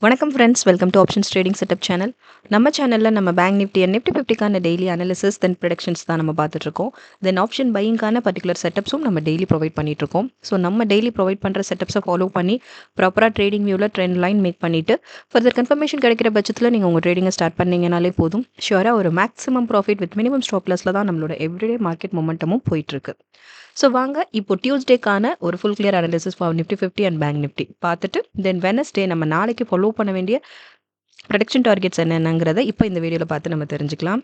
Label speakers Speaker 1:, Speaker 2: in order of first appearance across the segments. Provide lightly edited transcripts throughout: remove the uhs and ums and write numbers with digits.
Speaker 1: வணக்கம் friends, welcome to options trading setup channel. நம்ம சேனலில் நம்ம பேங்க் நிஃப்டி அண்ட் நிஃப்டி 50க்கான டெய்லி அனாலிசிஸ் தென் ப்ரொடக்ஷன்ஸ் தான் நம்ம பார்த்துட்ருக்கோம். தென் ஆப்ஷன் பையிங்கான பர்டிகுலர் செட்டப்ஸும் நம்ம டெய்லி ப்ரொவைட் பண்ணிகிட்ருக்கோம். ஸோ நம்ம டெய்லி ப்ரொவைட் பண்ணுற செட்டப்ஸை ஃபாலோ பண்ணி ப்ராப்பராக ட்ரேடிங் வியூவில் ட்ரெண்ட் லைன் மேக் பண்ணிவிட்டு ஃபர்தர் கன்ஃபர்மேஷன் கிடைக்கிற பட்சத்தில் நீங்கள் உங்கள் ட்ரேடிங்கை ஸ்டார்ட் பண்ணிங்கனாலே போதும். ஷுவராக ஒரு maximum profit with minimum stop லாஸில் தான் நம்மளோட எவ்ரிடே மார்க்கெட் மொமெண்டமும் போயிட்டுருக்கு. ஸோ வாங்க இப்போ டியூஸ்டேக்கான ஒரு full clear analysis for Nifty 50 and bank Nifty பார்த்துட்டு தென் வெனஸ்டே நம்ம நாளைக்கு ஃபாலோ பண்ண வேண்டிய ப்ரொடக்ஷன் டார்கெட்ஸ் என்னென்னங்கிறத இப்போ இந்த வீடியோவில் பார்த்து நம்ம தெரிஞ்சுக்கலாம்.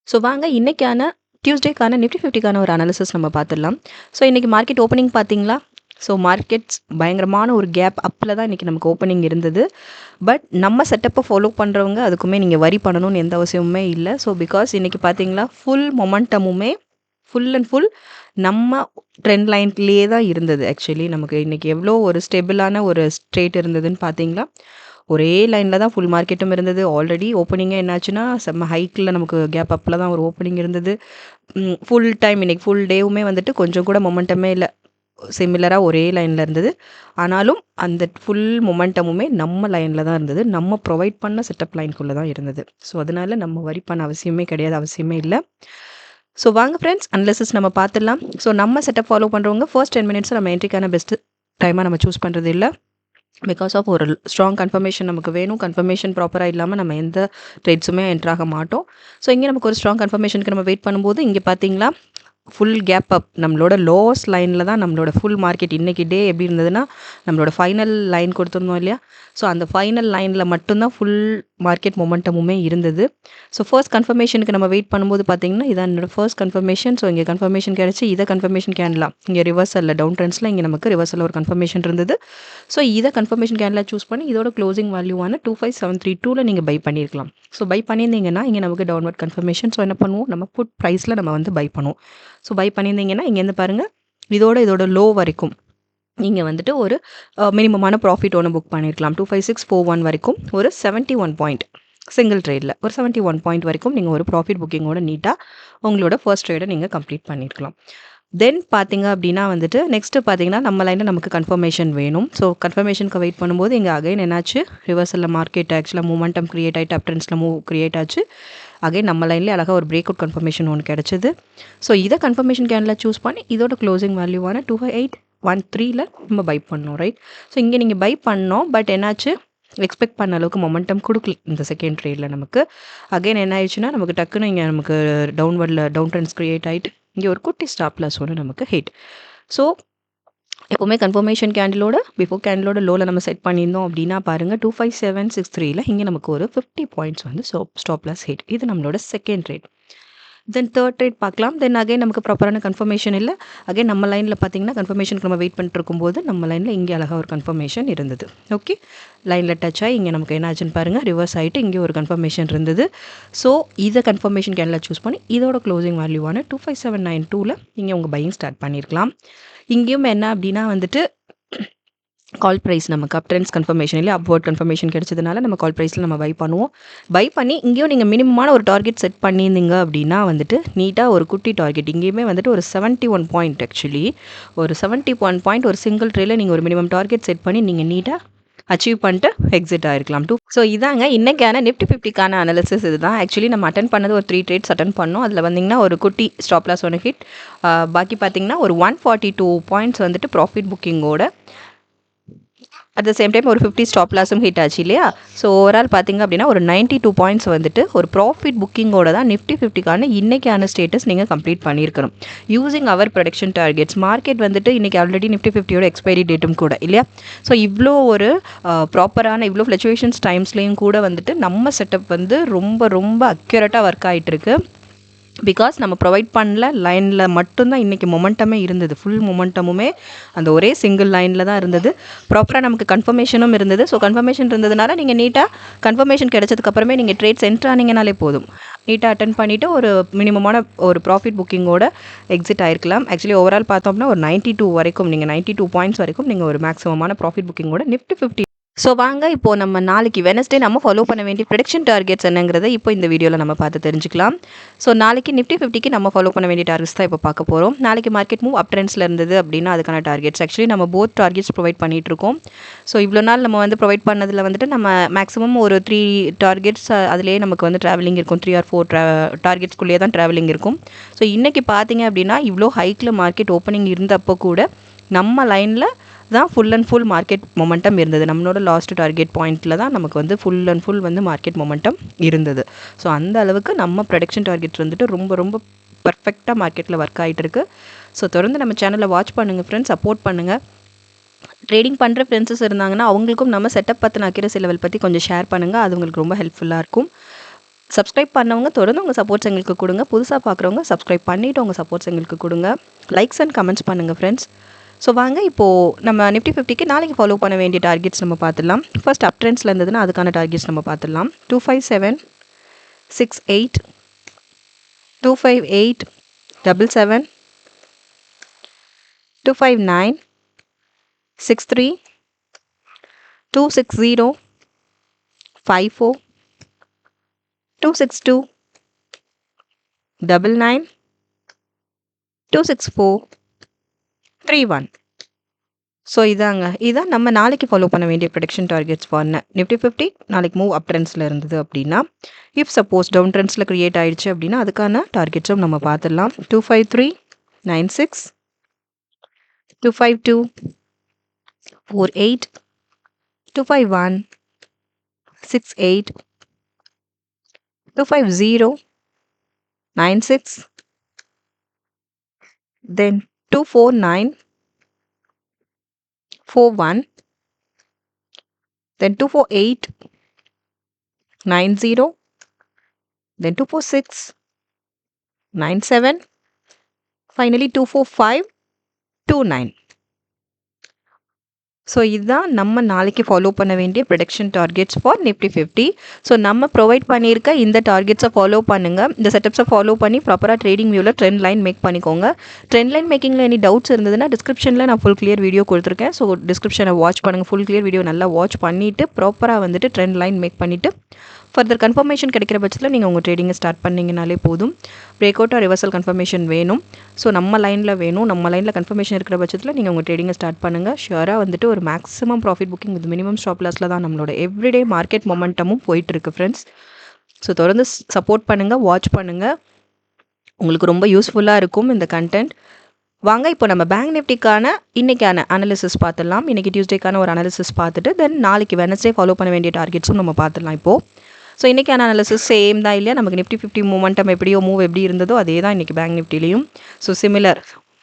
Speaker 1: ஸோ வாங்க இன்றைக்கான டியூஸ்டேக்கான நிஃப்டி 50க்கான ஒரு அனாலிசிஸ் நம்ம பார்த்துடலாம். ஸோ இன்றைக்கி மார்க்கெட் ஓப்பனிங் பார்த்தீங்களா? ஸோ மார்க்கெட்ஸ் பயங்கரமான ஒரு கேப் அப்பில் தான் இன்றைக்கி நமக்கு ஓப்பனிங் இருந்தது. பட் நம்ம செட்டப்பை ஃபாலோ பண்ணுறவங்க அதுக்குமே நீங்கள் வரி பண்ணணும்னு எந்த அவசியமுமே இல்லை. ஸோ பிகாஸ் இன்றைக்கி பார்த்தீங்களா ஃபுல் மொமெண்டமுமே ஃபுல் அண்ட் ஃபுல் நம்ம ட்ரெண்ட் லைன்லேயே தான் இருந்தது. ஆக்சுவலி நமக்கு இன்றைக்கி எவ்வளோ ஒரு ஸ்டெபிளான ஒரு ஸ்ட்ரேட் இருந்ததுன்னு பார்த்தீங்களா? ஒரே லைனில் தான் ஃபுல் மார்க்கெட்டும் இருந்தது. ஆல்ரெடி ஓப்பனிங்கே என்னாச்சுன்னா செம்ம ஹைக்கில் நமக்கு கேப் அப்பில் தான் ஒரு ஓப்பனிங் இருந்தது. ஃபுல் டைம் இன்றைக்கி ஃபுல் டேவுமே வந்துட்டு கொஞ்சம் கூட மொமெண்டமே இல்லை, சிமிலராக ஒரே லைனில் இருந்தது. ஆனாலும் அந்த ஃபுல் மொமெண்டமுமே நம்ம லைனில் தான் இருந்தது, நம்ம ப்ரொவைட் பண்ண செட்டப் லைனுக்குள்ளே தான் இருந்தது. ஸோ அதனால் நம்ம வரி பண்ண அவசியமே கிடையாது, அவசியமே இல்லை. ஸோ வாங்க ஃப்ரெண்ட்ஸ் அனாலிசிஸ் நம்ம பார்த்துடலாம். ஸோ நம்ம செட்டப் ஃபாலோ பண்ணுறவங்க ஃபர்ஸ்ட் 10 மினிட்ஸ் நம்ம என்ட்ரிக்கான பெஸ்ட்டு டைமாக நம்ம சூஸ் பண்ணுறது இல்லை. பிகாஸ் ஆஃப் ஒரு ஸ்ட்ராங் கன்ஃபர்மேஷன் நமக்கு வேணும். கன்ஃபர்மேஷன் ப்ராப்பராக இல்லாமல் நம்ம எந்த ட்ரேட்ஸுமே என்ட்ராக மாட்டோம். ஸோ இங்கே நமக்கு ஒரு ஸ்ட்ராங் கன்ஃபர்மேஷனுக்கு நம்ம வெயிட் பண்ணும்போது இங்கே பார்த்தீங்களா ஃபுல் கேப் அப் நம்மளோட லோஸ் லைனில் தான் நம்மளோட ஃபுல் மார்க்கெட் இன்றைக்கி டே எப்படி இருந்ததுன்னா நம்மளோட ஃபைனல் லைன் கொடுத்துருந்தோம் இல்லையா? ஸோ அந்த ஃபைனல் லைனில் மட்டும்தான் ஃபுல் மார்க்கெட் மொமெண்டமுமே இருந்தது. ஸோ ஃபர்ஸ்ட் கன்ஃபர்மேஷனுக்கு நம்ம வெயிட் பண்ணும்போது பார்த்தீங்கன்னா இதான் என்னோட ஃபர்ஸ்ட் கன்ஃபர்மேஷன். ஸோ இங்கே கன்ஃபர்மேஷன் கிடச்சி இதை கன்ஃபர்மேஷன் கேன்லாம் இங்கே ரிவர்சலில் டவுன் ட்ரெண்ட்ஸில் இங்கே நமக்கு ரிவர்சலில் ஒரு கன்ஃபர்மேஷன் இருந்தது. ஸோ இதை கன்ஃபர்மேஷன் கேன்லாம் சூஸ் பண்ணி இதோட க்ளோசிங் வேல்யூவான 25732 நீங்கள் பை பண்ணியிருக்கலாம். ஸோ பை பண்ணியிருந்தீங்கன்னா இங்கே நமக்கு டவுன்வர்ட் கன்ஃபர்மேஷன். ஸோ என்ன பண்ணுவோம், நம்ம புட் ப்ரைஸில் நம்ம வந்து பை பண்ணுவோம். ஸோ பை பண்ணியிருந்தீங்கன்னா இங்கேருந்து பாருங்கள் இதோட லோ வரைக்கும் நீங்கள் வந்துட்டு ஒரு மினிமமான ப்ராஃபிட் ஒன்று புக் பண்ணியிருக்கலாம். 25641 வரைக்கும் ஒரு 71 பாயிண்ட் சிங்கிள் ட்ரேடில் ஒரு 71 பாயிண்ட் வரைக்கும் நீங்கள் ஒரு ப்ராஃபிட் புக்கிங்கோட நீட்டாக உங்களோட ஃபர்ஸ்ட் ட்ரேடை நீங்கள் கம்ப்ளீட் பண்ணியிருக்கலாம். தென் பார்த்தீங்க அப்படின்னா வந்துட்டு நெக்ஸ்ட்டு பார்த்தீங்கன்னா நம்ம லைனில் நமக்கு கன்ஃபர்மேஷன் வேணும். ஸோ கன்ஃபர்மேஷனுக்கு வெயிட் பண்ணும்போது இங்கே அகைன் என்னாச்சு, ரிவர்சலில் மார்க்கெட் ஆக்சுவலாக மூமெண்டம் க்ரியேட் ஆகிட்டு அப் ட்ரெண்ட்ஸில் மூவ் க்ரியேட் ஆச்சு. அகைன் நம்ம லைன்லேயே அழகாக ஒரு பிரேக் அவுட் கன்ஃபர்மேஷன் ஒன்று கிடச்சிது. ஸோ இதை கன்ஃபர்மேஷன் கேனில் சூஸ் பண்ணி இதோட க்ளோசிங் வேல்யூவான 25813 நம்ம பை பண்ணோம், ரைட்? ஸோ இங்கே நீங்கள் பை பண்ணோம், பட் என்னாச்சு எக்ஸ்பெக்ட் பண்ண அளவுக்கு மொமெண்டம் கொடுக்கல இந்த செகண்ட் ட்ரேடில் நமக்கு. அகைன் என்ன ஆயிடுச்சுன்னா நமக்கு டக்குன்னு இங்கே நமக்கு டவுன் ட்ரெண்ட்ஸ் க்ரியேட் ஆகிட்டு இங்கே ஒரு குட்டி ஸ்டாப் லாஸ் ஒன்று நமக்கு ஹிட். ஸோ எப்போவுமே கன்ஃபர்மேஷன் கேண்டிலோட பிஃபோர் கேண்டிலோட லோவில் நம்ம செட் பண்ணியிருந்தோம் அப்படின்னா பாருங்கள் 25763 இங்கே நமக்கு ஒரு 50 பாயிண்ட்ஸ் வந்து ஸ்டாப் லாஸ் ஹிட். இது நம்மளோட second trade. Then third trade பார்க்கலாம். தென் அகைன் நமக்கு ப்ராப்பரான கன்ஃபர்மேஷன் இல்லை. அகைன் நம்ம லைனில் பார்த்தீங்கன்னா கன்ஃபர்மேஷனுக்கு நம்ம வெயிட் பண்ணிட்டு இருக்கும்போது நம்ம லைனில் இங்கே அழகாக ஒரு கன்ஃபர்மேஷன் இருந்தது. ஓகே, லைனில் டச் ஆகி இங்கே நமக்கு என்ன ஆச்சுன்னு பாருங்கள், ரிவர்ஸ் ஆகிட்டு இங்கே ஒரு கன்ஃபர்மேஷன் இருந்தது. ஸோ இதை கன்ஃபர்மேஷன் கேனில் சூஸ் பண்ணி இதோட க்ளோசிங் வேல்யூவான 25792 இங்கே உங்கள் பையிங் ஸ்டார்ட் பண்ணியிருக்கலாம். இங்கேயும் என்ன அப்படின்னா வந்துட்டு கால் ப்ரைஸ் நமக்கு அப் ட்ரெண்ட்ஸ் கன்ஃபர்மேஷன் இல்லை அப்வர்ட் கன்ஃபர்மேஷன் கிடைச்சதுனால நம்ம கால் ப்ரைஸில் நம்ம பை பண்ணுவோம். பை பண்ணி இங்கேயும் நீங்கள் மினிமமான ஒரு டார்கெட் செட் பண்ணியிருந்தீங்க அப்படின்னா வந்துட்டு நீட்டாக ஒரு குட்டி டார்கெட் இங்கேயுமே வந்துட்டு ஒரு 71 பாயிண்ட் ஆக்சுவலி ஒரு 71 பாயிண்ட் ஒரு சிங்கிள் ட்ரேல நீங்கள் ஒரு மினிமம் டார்கெட் செட் பண்ணி நீங்கள் நீட்டாக அச்சீவ் பண்ணிட்டு எக்ஸிட் ஆகிருக்கலாம். ஸோ இதாங்க இன்றைக்கான நிஃப்டி 50க்கான அனாலிசிஸ். இதுதான் ஆக்சுவலி நம்ம அட்டன் பண்ணது ஒரு 3 ட்ரேட்ஸ் அட்டன் பண்ணோம். அதில் வந்திங்கன்னா ஒரு குட்டி ஸ்டாப் லாஸ் ஒன்று ஹிட், பாக்கி பார்த்தீங்கன்னா ஒரு 142 பாயிண்ட்ஸ் வந்துட்டு ப்ராஃபிட் புக்கிங்கோட அட் த சேம் டைம் ஒரு 50 ஸ்டாப் லாஸும் ஹிட் ஆச்சு இல்லையா? ஸோ ஓவரால் பார்த்திங்க அப்படின்னா ஒரு 92 பாயிண்ட்ஸ் வந்துட்டு ஒரு ப்ராஃபிட் புக்கிங்கோட தான் நிஃப்டி 50க்கான இன்றைக்கான ஸ்டேட்டஸ் நீங்கள் கம்ப்ளீட் பண்ணியிருக்கணும் யூஸிங் அவர் ப்ரொடக்ஷன் டார்கெட்ஸ். மார்க்கெட் வந்துட்டு இன்றைக்கி ஆல்ரெடி நிஃப்டி 50யோட எக்ஸ்பைரி டேட்டும் கூட இல்லையா? ஸோ இவ்வளோ ஒரு ப்ராப்பரான இவ்வளோ ஃப்ளக்சுவேஷன்ஸ் டைம்ஸ்லேயும் கூட வந்துட்டு நம்ம செட்டப் வந்து ரொம்ப ரொம்ப அக்யூரேட்டாக ஒர்க் ஆகிட்டு இருக்கு. பிகாஸ் நம்ம ப்ரொவைட் பண்ணல லைனில் மட்டும்தான் இன்றைக்கி மொமெண்டமே இருந்தது. ஃபுல் மொமெண்டமுமே அந்த ஒரே சிங்கிள் லைனில் தான் இருந்தது. ப்ராப்பராக நமக்கு கன்ஃபர்மேஷனும் இருந்தது. ஸோ கன்ஃபர்மேஷன் இருந்ததுனால நீங்கள் நீட்டாக கன்ஃபர்மேஷன் கிடைச்சதுக்கப்புறமே நீங்கள் ட்ரேட்ஸ் என்ட்ரு ஆனீங்கனாலே போதும், நீட்டாக அட்டன் பண்ணிவிட்டு ஒரு மினிமமான ஒரு ப்ராஃபிட் புக்கிங்கோட எக்ஸிட் ஆகிருக்கலாம். ஆக்சுவலி ஓவரால் பார்த்தோம்னா ஒரு 92 வரைக்கும் நீங்கள் 92 பாயிண்ட்ஸ் வரைக்கும் நீங்கள் ஒரு மேக்ஸிமமான ப்ராஃபிட் புக்கிங்கோட நிஃப்டி 50 ஸோ வாங்க இப்போது நம்ம நாளைக்கு வெனஸ்டே நம்ம ஃபாலோ பண்ண வேண்டிய ப்ரெடிக்ஷன் டார்கெட்ஸ் என்னங்கிறத இப்போ இந்த வீடியோவில் நம்ம பார்த்து தெரிஞ்சுக்கலாம். ஸோ நாளைக்கு நிஃப்டி 50க்கு நம்ம ஃபாலோ பண்ண வேண்டிய டார்கெட்ஸ் தான் இப்போ பார்க்க போகிறோம். நாளைக்கு மார்க்கெட் மூவ் அப் ட்ரெண்ட்ஸில் இருந்தது அப்படின்னா அதுக்கான டார்கெட்ஸ் ஆக்சுவலி நம்ம போத் டார்கெட்ஸ் ப்ரொவைட் பண்ணிகிட்ருக்கோம். ஸோ இவ்வளோ நாள் நம்ம வந்து ப்ரொவைட் பண்ணதில் வந்துட்டு நம்ம மேக்ஸிமம் ஒரு 3 டார்கெட்ஸ் அதிலே நமக்கு வந்து ட்ராவலிங் இருக்கும். 3 or 4 டார்கெட்ஸ்குள்ளேயே தான் ட்ராவலிங் இருக்கும். ஸோ இன்றைக்கி பார்த்தீங்க அப்படின்னா இவ்வளோ ஹைக்கில் மார்க்கெட் ஓப்பனிங் இருந்தப்போ கூட நம்ம லைனில் தான் full and full market momentum இருந்தது. நம்மளோட லாஸ்ட் டார்கெட் பாயிண்ட்டில் தான் நமக்கு வந்து ஃபுல் அண்ட் ஃபுல் வந்து மார்க்கெட் மொமெண்டம் இருந்தது. ஸோ அந்த அளவுக்கு நம்ம ப்ரெடிக்ஷன் டார்கெட் வந்துட்டு ரொம்ப ரொம்ப பர்ஃபெக்டாக மார்க்கெட்டில் ஒர்க் ஆகிட்டு இருக்குது. ஸோ தொடர்ந்து நம்ம சேனலை வாட்ச் பண்ணுங்கள் ஃப்ரெண்ட்ஸ், சப்போர்ட் பண்ணுங்கள். ட்ரேடிங் பண்ணுற ஃப்ரெண்ட்ஸஸ் இருந்தாங்கன்னா அவங்களுக்கும் நம்ம செட்டப் பற்றின அக்யூரசி லெவல் பற்றி கொஞ்சம் ஷேர் பண்ணுங்கள். அது உங்களுக்கு ரொம்ப ஹெல்ப்ஃபுல்லாக இருக்கும். சப்ஸ்கிரைப் பண்ணவங்க தொடர்ந்து உங்கள் சப்போர்ட்ஸ் எங்களுக்கு கொடுங்க. புதுசாக பார்க்குறவங்க சப்ஸ்கிரைப் பண்ணிவிட்டு உங்கள் சப்போர்ட்ஸ் எங்களுக்கு கொடுங்க. லைக்ஸ் அண்ட் கமெண்ட்ஸ் பண்ணுங்கள் ஃப்ரெண்ட்ஸ். ஸோ வாங்க இப்போது நம்ம நிஃப்டி 50க்கு நாளைக்கு ஃபாலோ பண்ண வேண்டிய டார்கெட்ஸ் நம்ம பார்த்துடலாம். ஃபர்ஸ்ட் அப் ட்ரெண்ட்ஸில் இருந்ததுன்னா அதுக்கான டார்கெட்ஸ் நம்ம பார்த்துடலாம். 25768, 25877, 259, 63, 260, 54, 262, 99, 264, 31. ஸோ இதான் நம்ம நாளைக்கு ஃபாலோ பண்ண வேண்டிய ப்ரெடிக்ஷன் டார்கெட்ஸ் ஃபார் நிஃப்டி 50 நாளைக்கு மூவ் அப் ட்ரெண்ட்ஸில் இருந்தது அப்படின்னா. இஃப் சப்போஸ் டவுன் ட்ரெண்ட்ஸில் க்ரியேட் ஆகிடுச்சு அப்படின்னா அதுக்கான டார்கெட்ஸும் நம்ம பார்த்துடலாம். 25396, 252 48, 251 68, 250 96, then 249 41, then 248 90, then 246 97, finally 245 29. So இதுதான் நம்ம நாளைக்கு ஃபாலோ பண்ண வேண்டிய prediction targets for Nifty 50. So நம்ம ப்ரொவைட் பண்ணியிருக்க இந்த டார்கெட்ஸை ஃபாலோ பண்ணுங்கள். இந்த செட்டப்ஸை ஃபாலோ பண்ணி ப்ராப்பராக ட்ரேடிங் வியூவில் ட்ரெண்ட் லைன் மேக் பண்ணிக்கோங்க. ட்ரெண்ட் லைன் மேக்கிங்கில் எனி டவுட்ஸ் இருந்ததுன்னா டிஸ்கிரிப்ஷனில் நான் ஃபுல் கிளியர் வீடியோ கொடுத்துருக்கேன். ஸோ டிஸ்கிரிப்ஷனை வாட்ச் பண்ணுங்கள். ஃபுல் கிளியர் வீடியோ நல்லா வாட்ச் பண்ணிவிட்டு ப்ராப்பராக வந்துட்டு ட்ரெண்ட் லைன் மேக் பண்ணிவிட்டு ஃபர்தர் கன்ஃபர்மேஷன் கிடைக்கிற பட்சத்தில் நீங்கள் உங்கள் ட்ரேடிங்கை ஸ்டார்ட் பண்ணிங்கனாலே போதும். Break out or reversal confirmation வேணும். ஸோ நம்ம லைனில் வேணும். நம்ம லைனில் கன்ஃபர்மேஷன் இருக்கிற பட்சத்தில் நீங்கள் உங்கள் ட்ரேடிங்கை ஸ்டார்ட் பண்ணுங்கள். ஷுவராக வந்துட்டு ஒரு maximum profit booking with minimum stop லாஸில் தான் நம்மளோட எவ்ரிடே மார்க்கெட் மொமெண்டமும் போயிட்டுருக்கு ஃப்ரெண்ட்ஸ். ஸோ தொடர்ந்து சப்போர்ட் பண்ணுங்கள், வாட்ச் பண்ணுங்கள். உங்களுக்கு ரொம்ப யூஸ்ஃபுல்லாக இருக்கும் இந்த கண்டென்ட். வாங்க இப்போ நம்ம பேங்க் நிஃப்டிக்கான இன்றைக்கான அனாலிசிஸ் பார்த்துடலாம். இன்றைக்கி டியூஸ்டேக்கான ஒரு அனாலிசிஸ் பார்த்துட்டு தென் நாளைக்கு வெனஸ்டே ஃபாலோ பண்ண வேண்டிய டார்கெட்ஸும் நம்ம பார்த்துடலாம் இப்போது. ஸோ இன்றைக்கான அனாலிசிஸ் சேம் தான் இல்லையா? நமக்கு நிஃப்டி 50 மூமெண்டம் எப்படியோ எப்படி இருந்ததோ அதே தான் இன்றைக்கி பேங்க் நிஃப்டிலையும். So similar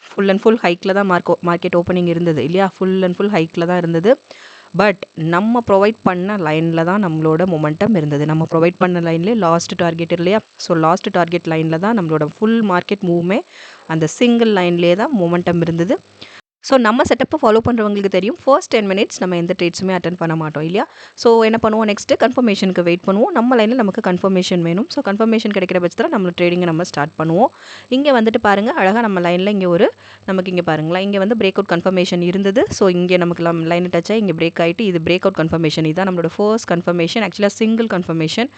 Speaker 1: full and full ஹைக்கில் தான் மார்க்கெட் ஓப்பனிங் இருந்தது இல்லையா? ஃபுல் அண்ட் ஃபுல் ஹைக்கில் தான் இருந்தது. பட் நம்ம ப்ரொவைட் பண்ண லைனில் தான் நம்மளோட மொமெண்டம் இருந்தது. நம்ம ப்ரொவைட் பண்ண லைன்லேயே லாஸ்ட் டார்கெட் இல்லையா? ஸோ லாஸ்ட் டார்கெட் லைனில் தான் நம்மளோட ஃபுல் மார்க்கெட் மூவ்மே அந்த சிங்கிள் லைன்லேயே தான் மொமெண்டம் இருந்தது. ஸோ நம்ம செட்டப்பை ஃபாலோ பண்ணுறவங்களுக்கு தெரியும், ஃபர்ஸ்ட் 10 minutes நம்ம எந்த ட்ரேட்ஸுமே அட்டன் பண்ண மாட்டோம் இல்லையா? ஸோ என்ன பண்ணுவோம், நெக்ஸ்ட்டு கன்ஃபர்மேஷனுக்கு வெயிட் பண்ணுவோம். நம்ம லைனில் நமக்கு கன்ஃபர்மேஷன் வேணும். ஸோ கன்ஃபர்மேஷன் கிடைக்கிற பட்சத்தில் நம்ம ட்ரேடிங்கை நம்ம ஸ்டார்ட் பண்ணுவோம். இங்கே வந்துட்டு பாருங்கள், அழகாக நம்ம லைனில் இங்கே நமக்கு இங்கே பாருங்களேன், இங்கே வந்து பிரேக் அவுட் கன்ஃபர்மேஷன் இருந்தது. ஸோ இங்கே நமக்கு லைன் டச் ஆகி இங்கே பிரேக் ஆகிட்டு இது பிரேக் அவுட் கன்ஃபர்மேஷன். இதுதான் நம்மளோட ஃபர்ஸ்ட் கன்ஃபர்மேஷன். ஆக்சுவலாக சிங்கிள் கன்ஃபர்மேஷன்.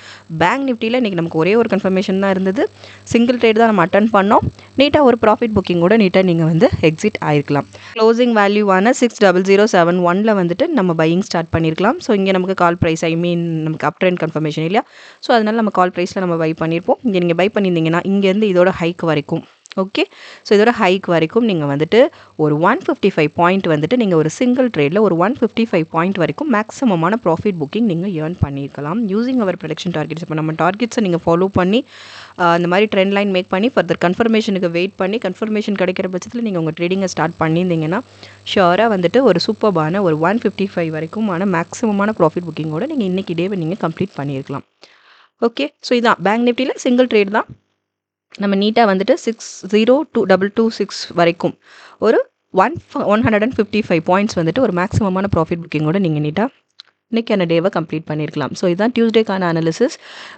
Speaker 1: பேங்க் நிஃப்டியில் இன்றைக்கி நமக்கு ஒரே ஒரு கன்ஃபர்மேஷன் தான் இருந்தது. சிங்கிள் ட்ரேட் தான் நம்ம அட்டன் பண்ணோம். நீட்டாக ஒரு ப்ராஃபிட் புக்கிங் கூட நீட்டாக நீங்கள் வந்து எக்ஸிட் ஆகிருக்கலாம். க்ளோசிங் வேல்யூ 60071 வந்துட்டு நம்ம பையிங் ஸ்டார்ட் பண்ணியிருக்கலாம். ஸோ இங்கே நமக்கு கால் ப்ரைஸ் நமக்கு அப் ட்ரெண்ட் கன்ஃபர்மேஷன் இல்லையா? ஸோ அதனால் நம்ம கால் ப்ரைஸில் நம்ம பை பண்ணியிருப்போம். இங்கே நீங்கள் பை பண்ணியிருந்தீங்கன்னா இங்கேருந்து இதோட ஹைக் வரைக்கும் ஓகே. ஸோ இதோட ஹைக் வரைக்கும் நீங்கள் வந்துட்டு ஒரு 155 பாயிண்ட் வந்துட்டு நீங்கள் ஒரு சிங்கிள் ட்ரேடில் ஒரு 155 பாயிண்ட் வரைக்கும் மேக்ஸிமமான ப்ராஃபிட் புக்கிங் நீங்கள் ஏர்ன் பண்ணியிருக்கலாம் யூஸிங் அவர் ப்ரொடக்ஷன் டார்கெட்ஸ். இப்போ நம்ம டார்கெட்ஸை நீங்கள் ஃபாலோ பண்ணி இந்த மாதிரி ட்ரெண்ட் லைன் மேக் பண்ணி ஃபர்தர் கன்ஃபர்மேஷனுக்கு வெயிட் பண்ணி கன்ஃபர்மேஷன் கிடைக்கிற பட்சத்தில் நீங்கள் உங்கள் ட்ரேடிங்கை ஸ்டார்ட் பண்ணியிருந்தீங்கன்னா ஷுவராக வந்துட்டு ஒரு சூப்பர்பான ஒரு 155 வரைக்குமான மேக்ஸிமமான ப்ராஃபிட் புக்கிங்கோட நீங்கள் இன்றைக்கி டேவை நீங்கள் கம்ப்ளீட் பண்ணியிருக்கலாம். ஓகே. ஸோ இதான் பேங்க் நிஃப்டியில் சிங்கிள் ட்ரேட் தான் நம்ம நீட்டாக வந்துட்டு 60226 வரைக்கும் ஒரு 155 பாயிண்ட்ஸ் வந்துட்டு ஒரு மேக்ஸிமமான ப்ராஃபிட் புக்கிங்கோட நீங்கள் நீட்டாக இன்றைக்கான டேவை கம்ப்ளீட் பண்ணியிருக்கலாம். ஸோ இதுதான் டியூஸ்டேக்கான அனாலிசிஸ்.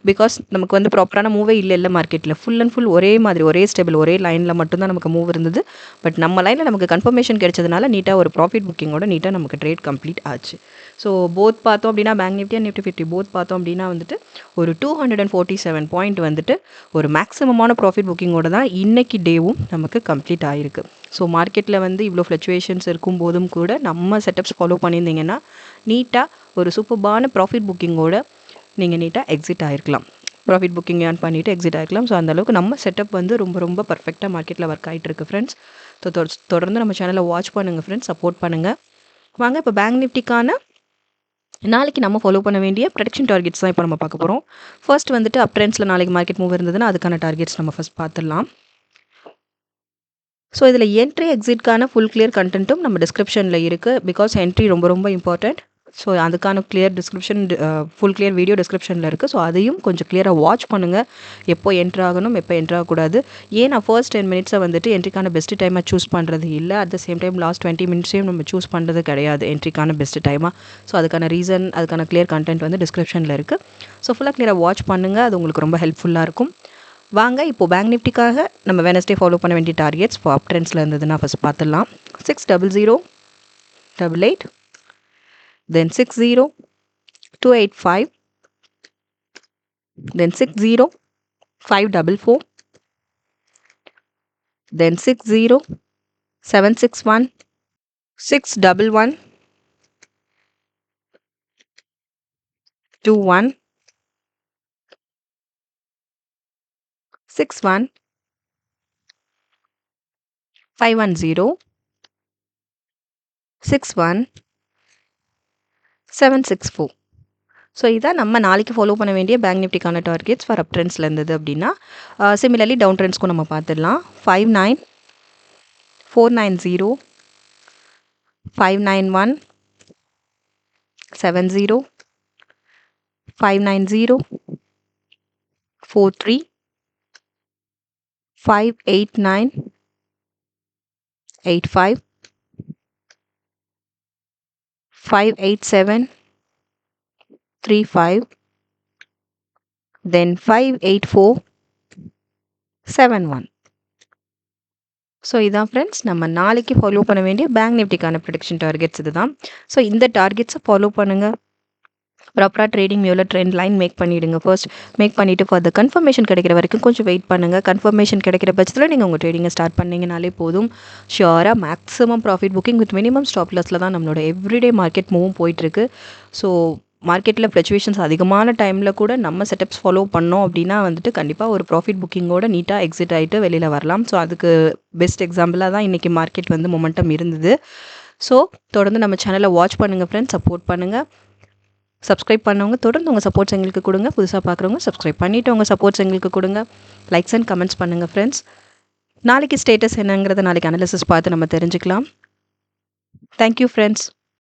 Speaker 1: பிகாஸ் நமக்கு வந்து ப்ராப்பரான மூவே இல்லை மார்க்கெட்டில். ஃபுல் அண்ட் ஃபுல் ஒரே மாதிரி ஒரே ஸ்டேபிள் ஒரே லைனில் மட்டும்தான் நமக்கு மூவ் இருந்தது. பட் நம்ம லைனில் நமக்கு கன்ஃபர்மேஷன் கிடைச்சதுனால நீட்டாக ஒரு ப்ராஃபிட் புக்கிங்கோட நீட்டாக நமக்கு ட்ரேட் கம்ப்ளீட் ஆச்சு. ஸோ போத் பார்த்தோம் அப்படின்னா bank nifty and Nifty 50 both பார்த்தோம் அப்படின்னா வந்துட்டு ஒரு 247 பாயிண்ட் வந்துட்டு ஒரு மேக்ஸிமமான ப்ராஃபிட் புக்கிங்கோட தான் இன்றைக்கி டேவும் நமக்கு கம்ப்ளீட் ஆகிருக்கு. ஸோ மார்க்கெட்டில் வந்து இவ்வளோ ஃப்ளக்சுவேஷன்ஸ் இருக்கும்போதும் கூட நம்ம செட்டப்ஸ் ஃபாலோ பண்ணியிருந்தீங்கன்னா நீட்டாக ஒரு சூப்பர்பான ப்ராஃபிட் புக்கிங்கோட நீங்கள் நீட்டாக எக்ஸிட் ஆகிருக்கலாம். ப்ராஃபிட் புக்கிங் ஏர்ன் பண்ணிவிட்டு எக்ஸிட் ஆகிருக்கலாம். ஸோ அந்தளவுக்கு நம்ம செட்டப் வந்து ரொம்ப ரொம்ப பர்ஃபெக்டாக மார்க்கெட்டில் ஒர்க் ஆகிட்டுருக்கு ஃப்ரெண்ட்ஸ். ஸோ தொடர்ந்து நம்ம சேனலை வாட்ச் பண்ணுங்கள் ஃப்ரெண்ட்ஸ், சப்போர்ட் பண்ணுங்கள். வாங்க இப்போ பேங்க் நிஃப்டிக்கான நாளைக்கு நம்ம ஃபாலோ பண்ண வேண்டிய ப்ரெடிக்ஷன் டார்கெட்ஸ் தான் இப்போ நம்ம பார்க்க போகிறோம். ஃபர்ஸ்ட் வந்துட்டு அப் ட்ரெண்ட்ஸில் நாளைக்கு மார்க்கெட் மூவ் இருந்ததுன்னா அதுக்கான டார்கெட்ஸ் நம்ம ஃபஸ்ட் பார்த்துடலாம். ஸோ இதில் என்ட்ரி எக்ஸிட்கான ஃபுல் கிளியர் கண்டென்ட்டும் நம்ம டிஸ்கிரிப்ஷனில் இருக்குது. பிகாஸ் என்ட்ரி ரொம்ப ரொம்ப இம்பார்ட்டண்ட். ஸோ அதுக்கான clear description full clear video டிஸ்கிரிப்ஷனில் இருக்குது. ஸோ அதையும் கொஞ்சம் கிளியராக வாட்ச் பண்ணுங்கள். எப்போ என்ட்ரு ஆகணும், எப்போ என்ட்ரு ஆகக்கூடாது. ஏன் நான் ஃபர்ஸ்ட் 10 மினிட்ஸை வந்துட்டு என்ட்ரிக்கான பெஸ்ட் டைமாக சூஸ் பண்ணுறது இல்லை, at the same time last 20 மினிட்ஸையும் நம்ம சூஸ் பண்ணுறது கிடையாது என்ட்ரிக்கான பெஸ்ட் டைமாக. ஸோ அதுக்கான ரீசன், அதுக்கான கிளியர் கண்டென்ட் வந்து டிஸ்கிரிப்ஷனில் இருக்குது. ஸோ ஃபுல்லாக கிளியராக வாட்ச் பண்ணுங்கள், அது உங்களுக்கு ரொம்ப ஹெல்ப்ஃபுல்லாக இருக்கும். வாங்க இப்போது பேங்க் நிஃப்டிக்காக நம்ம வெனஸ்டே ஃபாலோ பண்ண வேண்டிய டார்கெட்ஸ் இப்போ அப் ட்ரெண்ட்ஸில் இருந்ததுன்னா ஃபஸ்ட் பார்த்துடலாம். 60088, then 60285, then 60544, then 60761, 611, 21, 61, 510, 61, 764. ஸோ இதான் நம்ம நாளைக்கு ஃபாலோ பண்ண வேண்டிய பேங்க் நிஃப்டிக்கான டார்கெட்ஸ் ஃபார் அப் ட்ரெண்ட்ஸில் இருந்தது அப்படின்னா சிமிலர்லி டவுன் ட்ரெண்ட்ஸ்க்கும் நம்ம பார்த்துடலாம். 59, 490, 591, 70, 590, 43, 589, 85, 587, 35, then 584, 71. ஸோ இதான் ஃப்ரெண்ட்ஸ் நம்ம நாளைக்கு ஃபாலோ பண்ண வேண்டிய பேங்க் நிஃப்டிக்கான ப்ரெடிக்ஷன் டார்கெட்ஸ் இது தான். ஸோ இந்த டார்கெட்ஸை ஃபாலோ பண்ணுங்கள். ப்ராப்பராக ட்ரேடிங் வியூவில் ட்ரெண்ட் லைன் மேக் பண்ணிவிடுங்க. ஃபர்ஸ்ட் மேக் பண்ணிவிட்டு ஃபார் த கன்ஃபர்மேஷன் கிடைக்கிற வரைக்கும் கொஞ்சம் வெயிட் பண்ணுங்கள். கன்ஃபர்மேஷன் கிடைக்கிற பட்சத்தில் நீங்கள் உங்கள் ட்ரேடிங்கை ஸ்டார்ட் பண்ணிங்கனாலே போதும். ஷியோராக maximum profit booking with minimum stop லாஸில் தான் நம்மளோட எவ்ரிடே மார்க்கெட் மூவும் போயிட்டுருக்கு. ஸோ மார்க்கெட்டில் ஃப்ளக்சுவேஷன்ஸ் அதிகமான டைமில் கூட நம்ம செட்டப்ஸ் ஃபாலோ பண்ணோம் அப்படின்னா வந்துட்டு கண்டிப்பாக ஒரு ப்ராஃபிட் புக்கிங்கோட நீட்டாக எக்ஸிட் ஆகிட்டு வெளியில் வரலாம். ஸோ அதுக்கு பெஸ்ட் எக்ஸாம்பிளாக தான் இன்றைக்கி மார்க்கெட் வந்து மொமெண்டம் இருந்தது. ஸோ தொடர்ந்து நம்ம சேனலை வாட்ச் பண்ணுங்கள் ஃப்ரெண்ட்ஸ், சப்போர்ட் பண்ணுங்கள். சப்ஸ்கிரைப் பண்ணவங்க தொடர்ந்து உங்கள் சப்போர்ட்ஸ் எங்களுக்கு கொடுங்க. புதுசாக பார்க்குறவங்க சப்ஸ்கிரைப் பண்ணிவிட்டு உங்கள் சப்போர்ட்ஸ் எங்களுக்கு கொடுங்க. லைக்ஸ் அண்ட் கமெண்ட்ஸ் பண்ணுங்கள் ஃப்ரெண்ட்ஸ். நாளைக்கு ஸ்டேட்டஸ் என்னங்கிறத நாளைக்கு அனாலிசிஸ் பார்த்து நம்ம தெரிஞ்சுக்கலாம். Thank you friends.